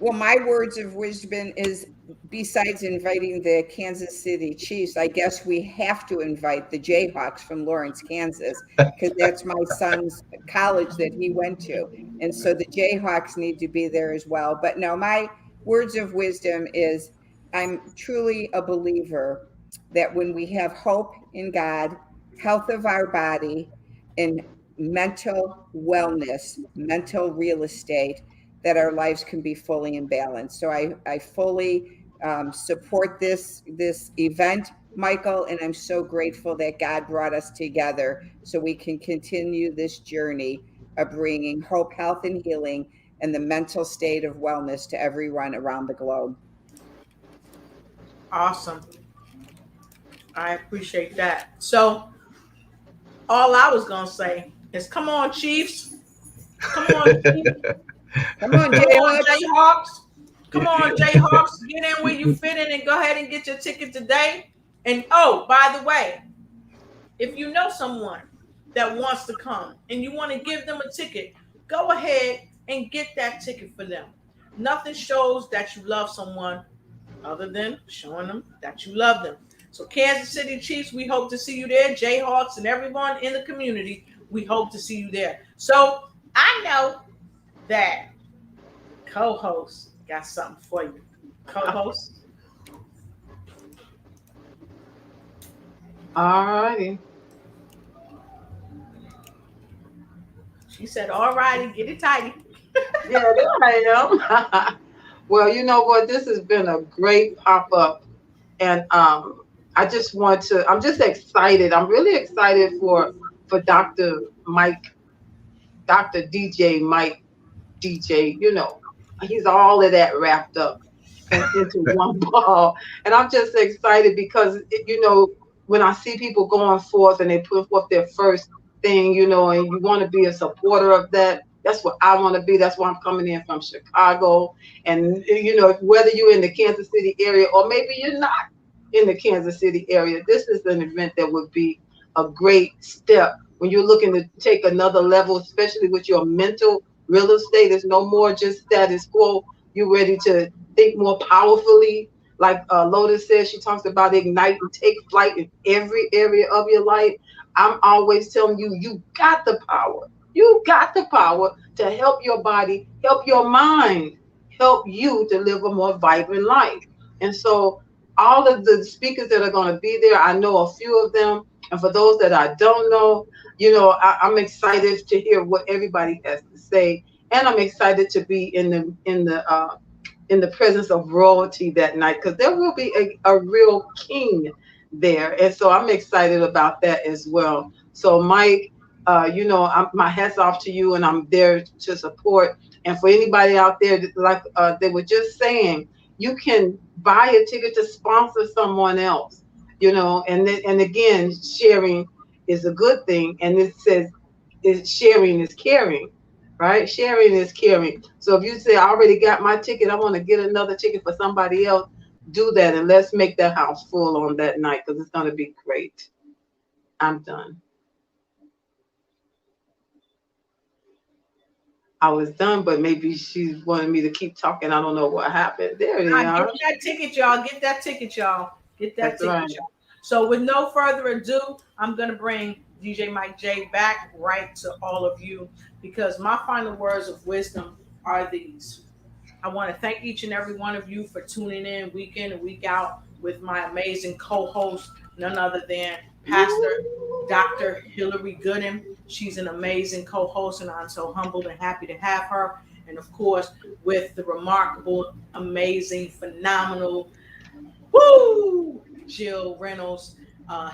Well, my words of wisdom is, besides inviting the Kansas City Chiefs, I guess we have to invite the Jayhawks from Lawrence, Kansas, because that's my son's college that he went to. And so the Jayhawks need to be there as well. But no, my words of wisdom is, I'm truly a believer that when we have hope in God, health of our body, and mental wellness, mental real estate, that our lives can be fully in balance. So I fully support this event, Michael, and I'm so grateful that God brought us together so we can continue this journey of bringing hope, health, and healing, and the mental state of wellness to everyone around the globe. Awesome. I appreciate that. So all I was going to say is, come on, Chiefs. Come on, Chiefs. Come on, Jayhawks. Come on, Jayhawks. Get in where you fit in and go ahead and get your ticket today. And oh, by the way, if you know someone that wants to come and you want to give them a ticket, go ahead and get that ticket for them. Nothing shows that you love someone other than showing them that you love them. So Kansas City Chiefs, we hope to see you there. Jayhawks and everyone in the community, we hope to see you there. So I know that co-host got something for you. Co-host. All righty. She said, all righty, get it tidy. Yeah, there I am. Well, you know what? This has been a great pop-up. And I just want to, I'm just excited. I'm really excited for Dr. Mike, Dr. DJ Mike, DJ, you know, he's all of that wrapped up into one ball. And I'm just excited because, you know, when I see people going forth and they put forth their first thing, you know, and you want to be a supporter of that, that's what I want to be. That's why I'm coming in from Chicago. And, you know, whether you're in the Kansas City area or maybe you're not in the Kansas City area, this is an event that would be a great step when you're looking to take another level, especially with your mental real estate. Is no more just status quo. You're ready to think more powerfully. Like Lotus says, she talks about ignite and take flight in every area of your life. I'm always telling you, you got the power. You got the power to help your body, help your mind, help you to live a more vibrant life. And so all of the speakers that are going to be there, I know a few of them. And for those that I don't know, you know, I'm excited to hear what everybody has to say. And I'm excited to be in the presence of royalty that night, because there will be a real king there. And so I'm excited about that as well. So Mike, you know, my hat's off to you, and I'm there to support. And for anybody out there, like they were just saying, you can buy a ticket to sponsor someone else, you know, and again, sharing is a good thing. And it says sharing is caring, right? Sharing is caring. So if you say, I already got my ticket, I want to get another ticket for somebody else, do that. And let's make that house full on that night, because it's going to be great. I'm done. I was done, but maybe she wanted me to keep talking. I don't know what happened. There you are. Get that ticket, y'all. Get that ticket, y'all. Get that That's ticket, right. y'all. So with no further ado, I'm going to bring DJ Mike J back right to all of you, because my final words of wisdom are these. I want to thank each and every one of you for tuning in week and week out with my amazing co-host, none other than Pastor Dr. Hillary Gooden. She's an amazing co-host, and I'm so humbled and happy to have her. And of course, with the remarkable, amazing, phenomenal, woo, Jill Reynolds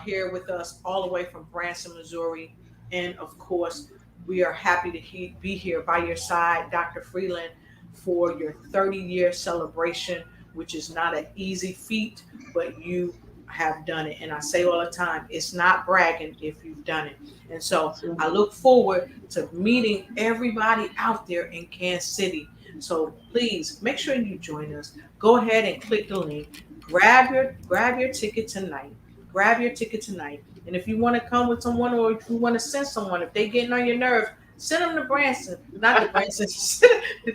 here with us all the way from Branson, Missouri. And of course, we are happy to be here by your side, Dr. Freeland, for your 30-year celebration, which is not an easy feat, but you have done it. And I say all the time, it's not bragging if you've done it. And so I look forward to meeting everybody out there in Kansas City. So please make sure you join us. Go ahead and click the link. Grab your ticket tonight. Grab your ticket tonight. And if you want to come with someone, or if you want to send someone, if they getting on your nerves, send them to Branson. Not to Branson.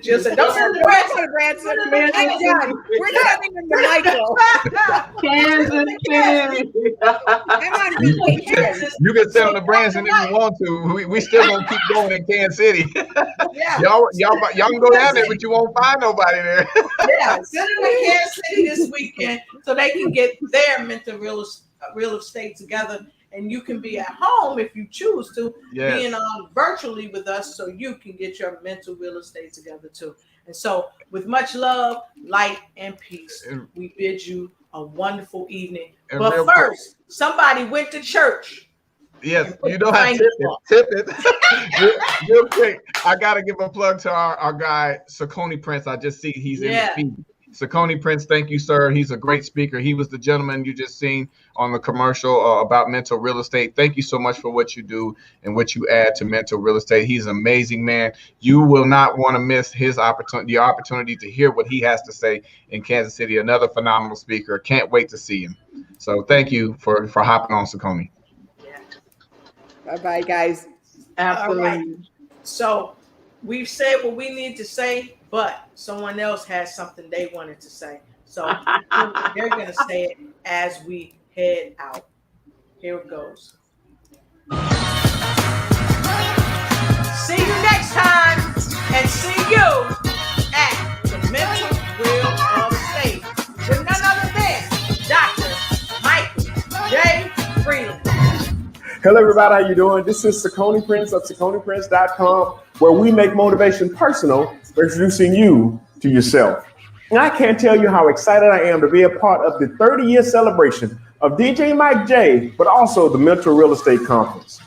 Jill said, don't send them to Branson. We're sending them to Michael. Kansas City. I'm on vacation. You can send them to Branson if you want to. We still gonna keep going in Kansas City. Yeah. y'all can go down there, but you won't find nobody there. Yeah, send them to Kansas City this weekend so they can get their mental real estate together. And you can be at home if you choose to, being on virtually with us, so you can get your mental real estate together too. And so, with much love, light, and peace, we bid you a wonderful evening. But first, somebody went to church. Yes, you know how to tip it. Real quick, I gotta give a plug to our guy Saucony Prince. I just see he's in the feed. Saucony Prince, thank you, sir. He's a great speaker. He was the gentleman you just seen on the commercial about mental real estate. Thank you so much for what you do and what you add to mental real estate. He's an amazing man. You will not want to miss his opportunity, the opportunity to hear what he has to say in Kansas City. Another phenomenal speaker. Can't wait to see him. So thank you for hopping on, Saucony. Bye-bye, guys. Absolutely. All right. So we've said what we need to say, but someone else has something they wanted to say. So they're going to say it as we head out. Here it goes. See you next time, and see you at the Mental Real Estate with none other than Dr. Michael J. Freeland. Hello, everybody. How you doing? This is Saucony Prince of SauconyPrince.com, where we make motivation personal by introducing you to yourself. And I can't tell you how excited I am to be a part of the 30-year celebration of DJ Mike J, but also the Mental Real Estate Conference.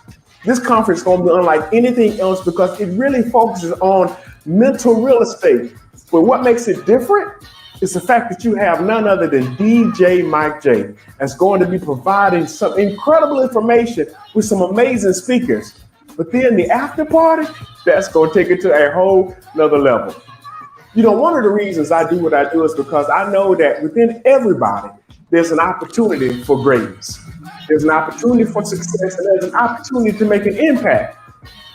This conference is going to be unlike anything else because it really focuses on mental real estate. But what makes it different is the fact that you have none other than DJ Mike J that's going to be providing some incredible information with some amazing speakers. But then the after party, that's going to take it to a whole nother level. You know, one of the reasons I do what I do is because I know that within everybody, there's an opportunity for greatness. There's an opportunity for success, and there's an opportunity to make an impact.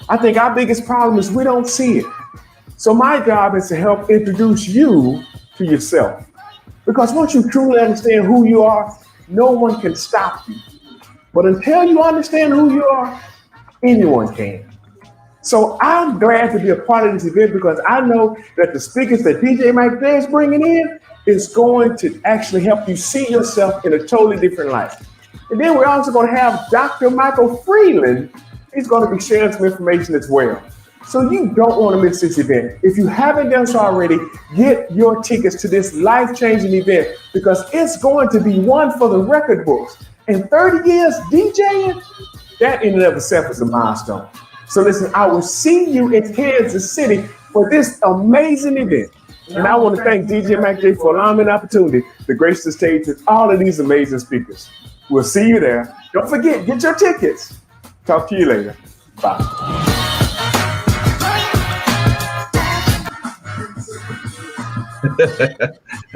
I think our biggest problem is we don't see it. So my job is to help introduce you to yourself. Because once you truly understand who you are, no one can stop you. But until you understand who you are, anyone can. So I'm glad to be a part of this event because I know that the speakers that DJ Mike J is bringing in is going to actually help you see yourself in a totally different light. And then we're also going to have Dr. Michael Freeland. He's going to be sharing some information as well. So you don't want to miss this event. If you haven't done so already, get your tickets to this life-changing event because it's going to be one for the record books. And 30 years DJing, that in and of itself is a milestone. So listen, I will see you in Kansas City for this amazing event. And I want to thank DJ Mike J for allowing me an opportunity to grace the stage with all of these amazing speakers. We'll see you there. Don't forget, get your tickets. Talk to you later. Bye.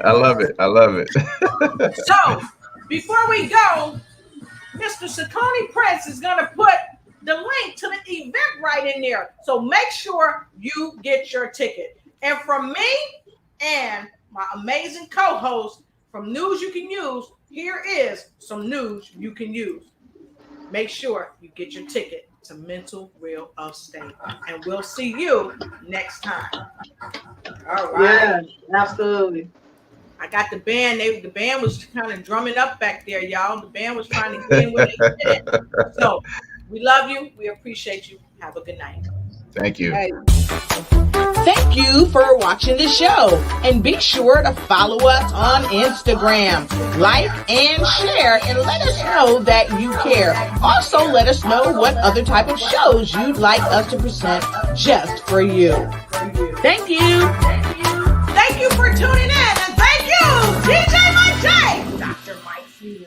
I love it. I love it. So, before we go, Mr. Saucony Prince is going to put the link to the event right in there. So make sure you get your ticket. And from me and my amazing co-host from News You Can Use, here is some news you can use. Make sure you get your ticket to Mental Real Estate. And we'll see you next time. All right. Yeah, absolutely. I got the band. The band was kind of drumming up back there, y'all. The band was trying to get in where they did it. So we love you. We appreciate you. Have a good night. Thank you. Thank you for watching the show, and be sure to follow us on Instagram. Like and share, and let us know that you care. Also, let us know what other type of shows you'd like us to present just for you. Thank you. Thank you for tuning